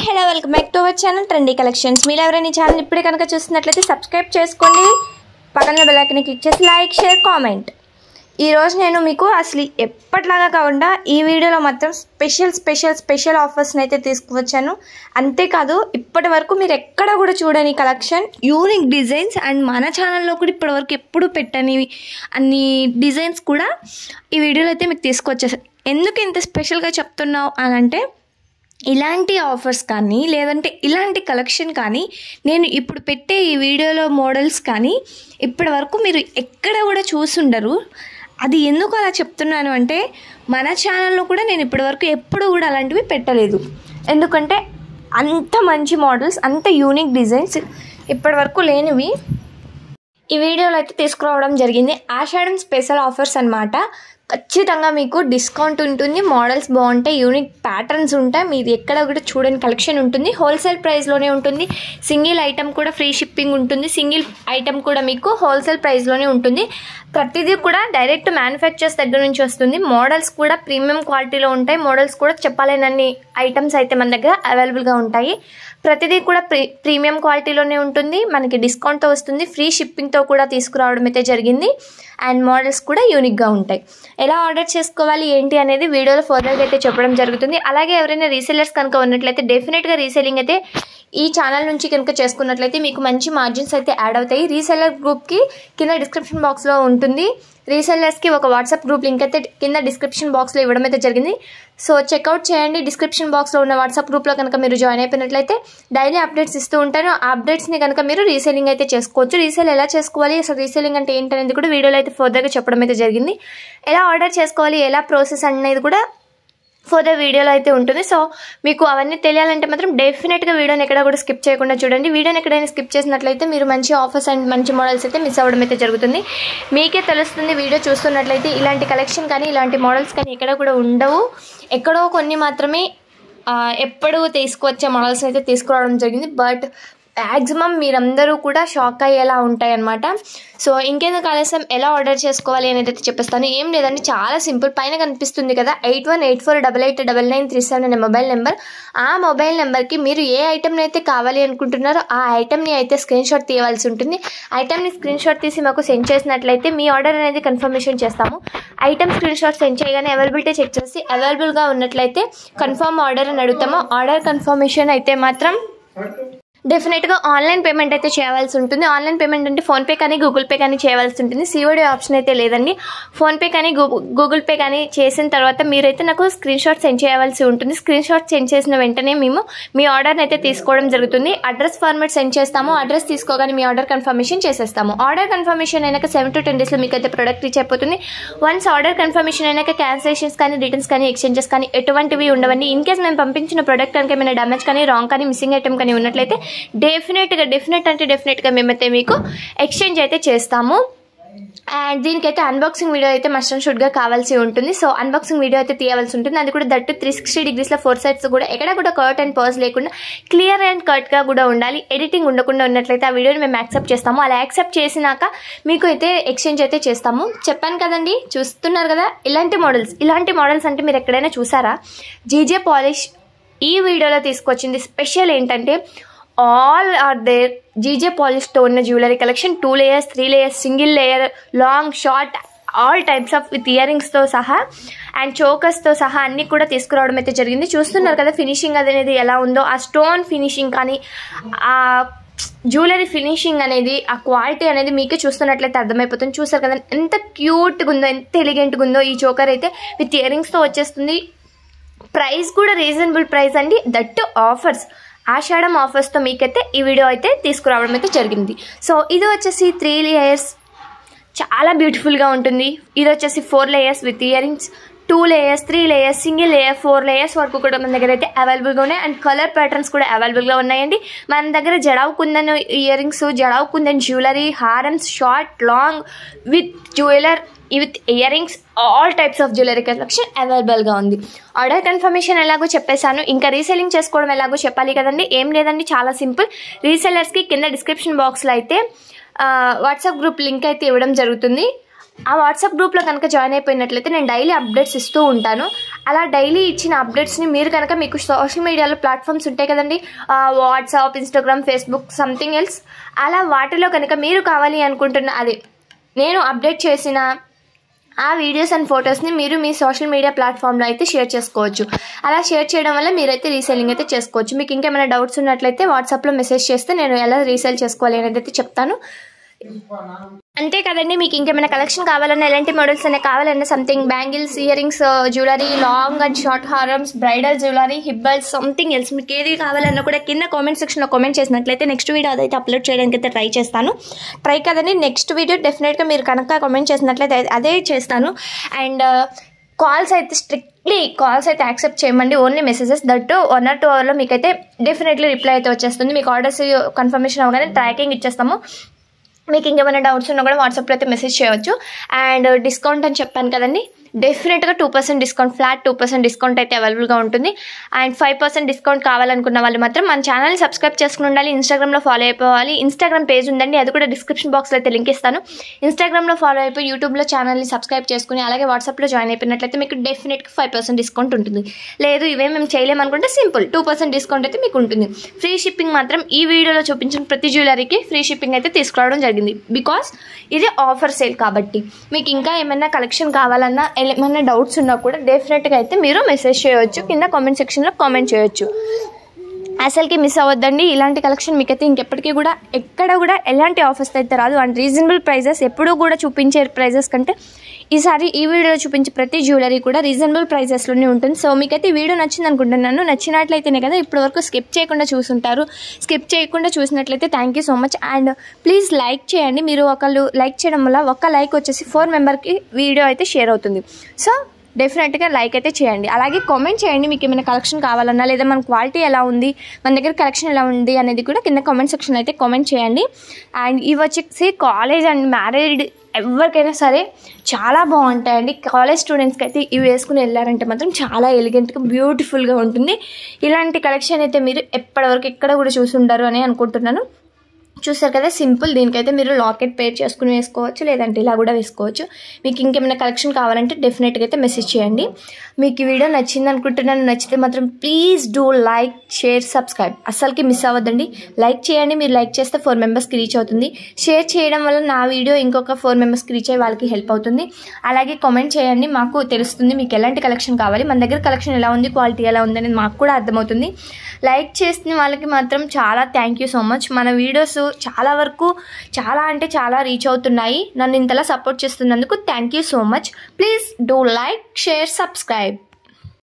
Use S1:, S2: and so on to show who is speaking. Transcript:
S1: Hello welcome back to our channel trendy collections. మీరు ఎవరైనా ఈ ఛానల్ ఇప్పుడే కనుక చూస్తున్నట్లయితే సబ్స్క్రైబ్ చేసుకోండి, పక్కన బెల్ ఐకాన్ క్లిక్ చేసి లైక్ షేర్ కామెంట్. ఈరోజు నేను మీకు అసలు ఎప్పటిలాగా కాకుండా ఈ వీడియోలో మాత్రం స్పెషల్ ఆఫర్స్ని అయితే తీసుకువచ్చాను. అంతేకాదు ఇప్పటి వరకు మీరు ఎక్కడ కూడా చూడని కలెక్షన్, యూనిక్ డిజైన్స్ అండ్ మన ఛానల్లో కూడా ఇప్పటి వరకు ఎప్పుడు పెట్టని అన్ని డిజైన్స్ కూడా ఈ వీడియోలో అయితే మీకు తీసుకొచ్చేసాను. ఎందుకు ఇంత స్పెషల్గా చెప్తున్నావు అని అంటే, ఇలాంటి ఆఫర్స్ కానీ లేదంటే ఇలాంటి కలెక్షన్ కానీ నేను ఇప్పుడు పెట్టే ఈ వీడియోలో మోడల్స్ కానీ ఇప్పటి వరకు మీరు ఎక్కడ కూడా చూసుండరు. అది ఎందుకు అలా చెప్తున్నాను అంటే, మన ఛానల్లో కూడా నేను ఇప్పటివరకు ఎప్పుడు కూడా అలాంటివి పెట్టలేదు. ఎందుకంటే అంత మంచి మోడల్స్, అంత యూనిక్ డిజైన్స్ ఇప్పటి వరకు లేనివి ఈ వీడియోలో అయితే తీసుకురావడం జరిగింది. ఆషాఢం స్పెషల్ ఆఫర్స్ అన్నమాట. ఖచ్చితంగా మీకు డిస్కౌంట్ ఉంటుంది, మోడల్స్ బాగుంటాయి, యూనిక్ ప్యాటర్న్స్ ఉంటాయి, మీరు ఎక్కడ కూడా చూడని కలెక్షన్ ఉంటుంది. హోల్సేల్ ప్రైస్లోనే ఉంటుంది. సింగిల్ ఐటమ్ కూడా ఫ్రీ షిప్పింగ్ ఉంటుంది. సింగిల్ ఐటమ్ కూడా మీకు హోల్సేల్ ప్రైస్లోనే ఉంటుంది. ప్రతిదీ కూడా డైరెక్ట్ మ్యానుఫ్యాక్చర్స్ దగ్గర నుంచి వస్తుంది. మోడల్స్ కూడా ప్రీమియం క్వాలిటీలో ఉంటాయి. మోడల్స్ కూడా చెప్పలేనన్ని ఐటమ్స్ అయితే మన దగ్గర అవైలబుల్గా ఉంటాయి. ప్రతిదీ కూడా ప్రీమియం క్వాలిటీలోనే ఉంటుంది. మనకి డిస్కౌంట్తో వస్తుంది. ఫ్రీ షిప్పింగ్తో కూడా తీసుకురావడం అయితే జరిగింది. అండ్ మోడల్స్ కూడా యూనిక్గా ఉంటాయి. ఎలా ఆర్డర్ చేసుకోవాలి ఏంటి అనేది వీడియోలో ఫర్దర్గా అయితే చెప్పడం జరుగుతుంది. అలాగే ఎవరైనా రీసెల్లర్స్ కనుక ఉన్నట్లయితే డెఫినెట్గా రీసెల్లింగ్ అయితే ఈ ఛానల్ నుంచి కనుక చేసుకున్నట్లయితే మీకు మంచి మార్జిన్స్ అయితే యాడ్ అవుతాయి. రీసెల్లర్ గ్రూప్కి కింద డిస్క్రిప్షన్ బాక్స్లో ఉంటుంది. రీసెల్లర్స్కి ఒక వాట్సాప్ గ్రూప్ లింక్ అయితే కింద డిస్క్రిప్షన్ బాక్స్లో ఇవ్వడం అయితే జరిగింది. సో చెక్అవుట్ చేయండి. డిస్క్రిప్షన్ బాక్స్లో ఉన్న వాట్సాప్ గ్రూప్లో కనుక మీరు జాయిన్ అయిపోయినట్లయితే డైలీ అప్డేట్స్ ఇస్తూ ఉంటాను. ఆ అప్డేట్స్ని కనుక మీరు రీసెల్లింగ్ అయితే చేసుకోవచ్చు. రీసెల్ ఎలా చేసుకోవాలి, అసలు రీసెల్లింగ్ అంటే ఏంటనేది కూడా వీడియోలో అయితే ఫర్దర్గా చెప్పడం అయితే జరిగింది. ఎలా ఆర్డర్ చేసుకోవాలి, ఎలా ప్రాసెస్ అనేది కూడా ఫర్దర్ వీడియోలో అయితే ఉంటుంది. సో మీకు అవన్నీ తెలియాలంటే మాత్రం డెఫినెట్గా వీడియోని ఎక్కడ కూడా స్కిప్ చేయకుండా చూడండి. వీడియోని ఎక్కడైనా స్కిప్ చేసినట్లయితే మీరు మంచి ఆఫర్స్ అండ్ మంచి మోడల్స్ అయితే మిస్ అవ్వడం అయితే జరుగుతుంది. మీకే తెలుస్తుంది. వీడియో చూస్తున్నట్లయితే ఇలాంటి కలెక్షన్ కానీ ఇలాంటి మోడల్స్ కానీ ఎక్కడ కూడా ఉండవు. ఎక్కడో కొన్ని మాత్రమే ఎప్పుడు తీసుకువచ్చే మోడల్స్ అయితే తీసుకురావడం జరిగింది. బట్ మ్యాక్సిమం మీరందరూ కూడా షాక్ అయ్యేలా ఉంటాయి అన్నమాట. సో ఇంకెందుకు ఆలస్యం, ఎలా ఆర్డర్ చేసుకోవాలి అనేది అయితే చెప్పేస్తాను. ఏం లేదండి, చాలా సింపుల్. పైన కనిపిస్తుంది కదా 8184889937 అనే మొబైల్ నెంబర్. ఆ మొబైల్ నెంబర్కి మీరు ఏ ఐటెంని అయితే కావాలి అనుకుంటున్నారో ఆ ఐటెంని అయితే స్క్రీన్ షాట్ తీయవలసి ఉంటుంది. ఐటెంని స్క్రీన్ షాట్ తీసి మాకు సెండ్ చేసినట్లయితే మీ ఆర్డర్ అనేది కన్ఫర్మేషన్ చేస్తాము. ఐటెం స్క్రీన్ షాట్ సెండ్ చేయగానే అవైలబిలిటీ చెక్ చేసి అవైలబుల్గా ఉన్నట్లయితే కన్ఫర్మ్ ఆర్డర్ అని అడుగుతాము. ఆర్డర్ కన్ఫర్మేషన్ అయితే మాత్రం డెఫినెట్గా ఆన్లైన్ పేమెంట్ అయితే చేయవలసి ఉంటుంది. ఆన్లైన్ పేమెంట్ అంటే ఫోన్పే కానీ గూగుల్ పే కానీ చేయవలసి ఉంటుంది. సిఓడి ఆప్షన్ అయితే లేదండి. ఫోన్పే కానీ గూగుల్ పే కానీ చేసిన తర్వాత మీరైతే నాకు స్క్రీన్ షాట్ సెండ్ చేయవలసి ఉంటుంది. స్క్రీన్ షాట్ సెండ్ చేసిన వెంటనే మేము మీ ఆర్డర్ని అయితే తీసుకోవడం జరుగుతుంది. అడ్రస్ ఫార్మాట్ సెండ్ చేస్తాము. అడ్రస్ తీసుకోగానే మీ ఆర్డర్ కన్ఫర్మేషన్ చేసేస్తాము. ఆర్డర్ కన్ఫర్మేషన్ అయినాక 7 to 10 daysలో మీకు అయితే ప్రొడక్ట్ రీచ్ అయిపోతుంది. వన్స్ ఆర్డర్ కన్ఫర్మేషన్ అయినాక క్యాన్సిలేషన్స్ కానీ రిటర్న్స్ కానీ ఎక్స్చేంజెస్ కానీ ఎటువంటివి ఉండవండి. ఇన్ కేస్ మేము పంపించిన ప్రొడక్ట్ కనుక ఏమైనా డ్యామేజ్ కానీ రాంగ్ కానీ మిస్సింగ్ ఐటమ్ కానీ ఉన్నట్లయితే డెఫినెట్గా మేమైతే మీకు ఎక్స్చేంజ్ అయితే చేస్తాము. అండ్ దీనికైతే అన్బాక్సింగ్ వీడియో అయితే మస్ట్ అండ్ షుడ్గా కావాల్సి ఉంటుంది. సో అన్బాక్సింగ్ వీడియో అయితే తీయవలసి ఉంటుంది. అది కూడా దట్టు 360 degreesలో 4 sides కూడా ఎక్కడ కూడా కట్ అండ్ పాజ్ లేకుండా క్లియర్ అండ్ కట్గా కూడా ఉండాలి. ఎడిటింగ్ ఉండకుండా ఉన్నట్లయితే ఆ వీడియోని మేము యాక్సెప్ట్ చేస్తాము. అలా యాక్సెప్ట్ చేసినాక మీకు అయితే ఎక్స్చేంజ్ అయితే చేస్తాము. చెప్పాను కదండి, చూస్తున్నారు కదా ఇలాంటి మోడల్స్ అంటే మీరు ఎక్కడైనా చూసారా? జీజే పాలిష్ ఈ వీడియోలో తీసుకొచ్చింది స్పెషల్ ఏంటంటే, ఆల్ ఆర్ దేర్ జీజే పాలిష్తో ఉన్న jewellery collection. 2 layers 3 layers single layer, long short, all types of with ear రింగ్స్తో సహా అండ్ చోకర్స్తో సహా అన్నీ కూడా తీసుకురావడం అయితే జరిగింది. చూస్తున్నారు కదా ఫినిషింగ్ అనేది ఎలా ఉందో. ఆ స్టోన్ ఫినిషింగ్ కానీ ఆ జ్యువెలరీ ఫినిషింగ్ అనేది, ఆ క్వాలిటీ అనేది మీకే చూస్తున్నట్లయితే అర్థమైపోతుంది. చూసారు కదా ఎంత క్యూట్గా ఉందో, ఎంత ఎలిగెంట్గా ఉందో. ఈ చోకర్ అయితే విత్ ఇయర్ రింగ్స్తో వచ్చేస్తుంది. ప్రైస్ కూడా రీజనబుల్ ప్రైస్ అండి. దట్టు ఆఫర్స్, ఆషాఢం ఆఫర్స్తో మీకైతే ఈ వీడియో అయితే తీసుకురావడం అయితే జరిగింది. సో ఇది వచ్చేసి 3 layers, చాలా బ్యూటిఫుల్గా ఉంటుంది. ఇది వచ్చేసి 4 layers with ear rings, 2 layers 3 layers single layer 4 layers వరకు కూడా మన దగ్గర అయితే అవైలబుల్గా ఉన్నాయి. అండ్ కలర్ ప్యాటర్న్స్ కూడా అవైలబుల్గా ఉన్నాయండి. మన దగ్గర jadau kundan ear rings, jadau kundan jewellery, హారమ్స్, short, long with jeweller with ear rings, all types of jewellery collection అవైలబుల్గా ఉంది. ఆర్డర్ కన్ఫర్మేషన్ ఎలాగో చెప్పేశాను. ఇంకా రీసెల్లింగ్ చేసుకోవడం ఎలాగో చెప్పాలి కదండి. ఏం లేదండి, చాలా సింపుల్. రీసెల్లర్స్కి కింద డిస్క్రిప్షన్ బాక్స్లో అయితే వాట్సాప్ గ్రూప్ లింక్ అయితే ఇవ్వడం జరుగుతుంది. ఆ వాట్సాప్ గ్రూప్లో కనుక జాయిన్ అయిపోయినట్లయితే నేను డైలీ అప్డేట్స్ ఇస్తూ ఉంటాను. అలా డైలీ ఇచ్చిన అప్డేట్స్ని మీరు కనుక మీకు సోషల్ మీడియాలో ప్లాట్ఫామ్స్ ఉంటాయి కదండి, WhatsApp, Instagram, Facebook, something else, అలా వాటిలో కనుక మీరు కావాలి అనుకుంటున్న అదే నేను అప్డేట్ చేసిన ఆ వీడియోస్ అండ్ ఫొటోస్ని మీరు మీ సోషల్ మీడియా ప్లాట్ఫామ్లో అయితే షేర్ చేసుకోవచ్చు. అలా షేర్ చేయడం వల్ల మీరైతే రీసెల్లింగ్ అయితే చేసుకోవచ్చు. మీకు ఇంకేమైనా డౌట్స్ ఉన్నట్లయితే వాట్సాప్లో మెసేజ్ చేస్తే నేను ఎలా రీసేల్ చేసుకోవాలి అనేది అయితే చెప్తాను. అంతే కదండి, మీకు ఇంకేమైనా కలెక్షన్ కావాలన్నా, ఎలాంటి మోడల్స్ అయినా కావాలన్నా, something bangles, ear rings, jewellery, long and short హారమ్స్, బ్రైడల్ జ్యువెలరీ, హిబ్బల్స్, సంథింగ్ ఎల్స్, మీకు ఏది కావాలన్నా కూడా కింద కామెంట్ సెక్షన్లో కామెంట్ చేసినట్లయితే నెక్స్ట్ వీడియో అదైతే అప్లోడ్ చేయడానికి అయితే ట్రై చేస్తాను. ట్రై కదండి, నెక్స్ట్ వీడియో డెఫినెట్గా మీరు కనుక కామెంట్ చేసినట్లయితే అదే చేస్తాను. అండ్ కాల్స్ అయితే స్ట్రిక్ట్లీ కాల్స్ అయితే యాక్సెప్ట్ చేయమండి, ఓన్లీ మెసేజెస్. దట్టు 1 or 2 అవర్లో మీకైతే డెఫినెట్లీ రిప్లై అయితే వచ్చేస్తుంది. మీకు ఆర్డర్స్ కన్ఫర్మేషన్ అవ్వగానే ట్రాకింగ్ ఇచ్చేస్తాము. మీకు ఇంకేమైనా డౌట్స్ ఉన్నా కూడా వాట్సాప్లో అయితే మెసేజ్ చేయవచ్చు. అండ్ డిస్కౌంట్ అని చెప్పాను కదండి, డెఫినెట్గా 2% డిస్కౌంట్, ఫ్లాట్ 2% డిస్కౌంట్ అయితే అవైలబుల్గా ఉంటుంది. అండ్ 5% డిస్కౌంట్ కావాలనుకున్న వాళ్ళు మాత్రం మన ఛానల్ని సబ్స్క్రైబ్ చేసుకుని ఉండాలి. ఇన్స్టాగ్రామ్లో ఫాలో అయిపోవాలి. ఇన్స్టాగ్రామ్ పేజ్ ఉందండి, అది కూడా డిస్క్రిప్షన్ బాక్స్లో అయితే లింక్ ఇస్తాను. ఇన్స్టాగ్రామ్లో ఫాలో అయిపోయి యూట్యూబ్లో ఛానల్ని సబ్స్క్రైబ్ చేసుకుని అలాగే వాట్సాప్లో జాయిన్ అయిపోయినట్లయితే మీకు డెఫినెట్గా 5% డిస్కౌంట్ ఉంటుంది. లేదు ఇవే మేము చేయలేమనుకుంటే సింపుల్ 2% డిస్కౌంట్ అయితే మీకు ఉంటుంది. ఫ్రీ షిప్పింగ్ మాత్రం ఈ వీడియోలో చూపించిన ప్రతి జ్యువెలరీకి ఫ్రీ షిప్పింగ్ అయితే తీసుకురావడం జరిగింది. బికాస్ ఇది ఆఫర్ సేల్ కాబట్టి. మీకు ఇంకా ఏమైనా కలెక్షన్ కావాలన్నా, ఏమైనా డౌట్స్ ఉన్నా కూడా డెఫినెట్గా అయితే మీరు మెసేజ్ చేయవచ్చు, కింద కామెంట్ సెక్షన్లో కామెంట్ చేయొచ్చు. అసలుకి మిస్ అవ్వద్దండి, ఇలాంటి కలెక్షన్ మీకైతే ఇంకెప్పటికీ కూడా ఎక్కడ కూడా ఎలాంటి ఆఫర్స్ అయితే రాదు. అండ్ రీజనబుల్ ప్రైజెస్, ఎప్పుడూ కూడా చూపించే ప్రైజెస్ కంటే ఈసారి ఈ వీడియోలో చూపించే ప్రతి జ్యువెలరీ కూడా రీజనబుల్ ప్రైజెస్లోనే ఉంటుంది. సో మీకైతే ఈ వీడియో నచ్చింది అనుకుంటున్నాను. నచ్చినట్లయితేనే కదా ఇప్పటివరకు స్కిప్ చేయకుండా చూసుంటారు. స్కిప్ చేయకుండా చూసినట్లయితే thank you so much. And please like చేయండి. మీరు ఒకళ్ళు లైక్ చేయడం వల్ల ఒక లైక్ వచ్చేసి 4 మెంబర్కి వీడియో అయితే షేర్ అవుతుంది. సో డెఫినెట్గా లైక్ అయితే చేయండి. అలాగే కామెంట్ చేయండి, మీకు ఏమైనా కలెక్షన్ కావాలన్నా, లేదా మన క్వాలిటీ ఎలా ఉంది, మన దగ్గర కలెక్షన్ ఎలా ఉంది అనేది కూడా కింద కామెంట్ సెక్షన్ అయితే కామెంట్ చేయండి. అండ్ ఇవి వచ్చేసి కాలేజ్ అండ్ మ్యారీడ్ ఎవరికైనా సరే చాలా బాగుంటాయండి. కాలేజ్ స్టూడెంట్స్కి అయితే ఇవి వేసుకుని వెళ్ళారంటే మాత్రం చాలా ఎలిగెంట్గా, బ్యూటిఫుల్గా ఉంటుంది. ఇలాంటి కలెక్షన్ అయితే మీరు ఎప్పటివరకు ఎక్కడ కూడా చూసి ఉండరు అని అనుకుంటున్నాను. చూస్తారు కదా, సింపుల్. దీనికైతే మీరు లాకెట్ పేర్ చేసుకుని వేసుకోవచ్చు, లేదంటే ఇలా కూడా వేసుకోవచ్చు. మీకు ఇంకేమైనా కలెక్షన్ కావాలంటే డెఫినెట్గా అయితే మెసేజ్ చేయండి. మీకు ఈ వీడియో నచ్చింది అనుకుంటున్నాను. నచ్చితే మాత్రం please do like, share, subscribe. అస్సలకి మిస్ అవ్వద్దండి. లైక్ చేయండి, మీరు లైక్ చేస్తే 4 మెంబర్స్కి రీచ్ అవుతుంది. షేర్ చేయడం వల్ల నా వీడియో ఇంకొక 4 మెంబర్స్కి రీచ్ అయ్యి వాళ్ళకి హెల్ప్ అవుతుంది. అలాగే కామెంట్ చేయండి, మాకు తెలుస్తుంది మీకు ఎలాంటి కలెక్షన్ కావాలి, మన దగ్గర కలెక్షన్ ఎలా ఉంది, క్వాలిటీ ఎలా ఉంది అనేది మాకు కూడా అర్థమవుతుంది. లైక్ చేసిన వాళ్ళకి మాత్రం చాలా థ్యాంక్ యూ సో మచ్. మన వీడియోస్ చాలా వరకు చాలా రీచ్ అవుతున్నాయి. నన్ను ఇంతలా సపోర్ట్ చేస్తున్నందుకు thank you so much. Please do like, share, subscribe.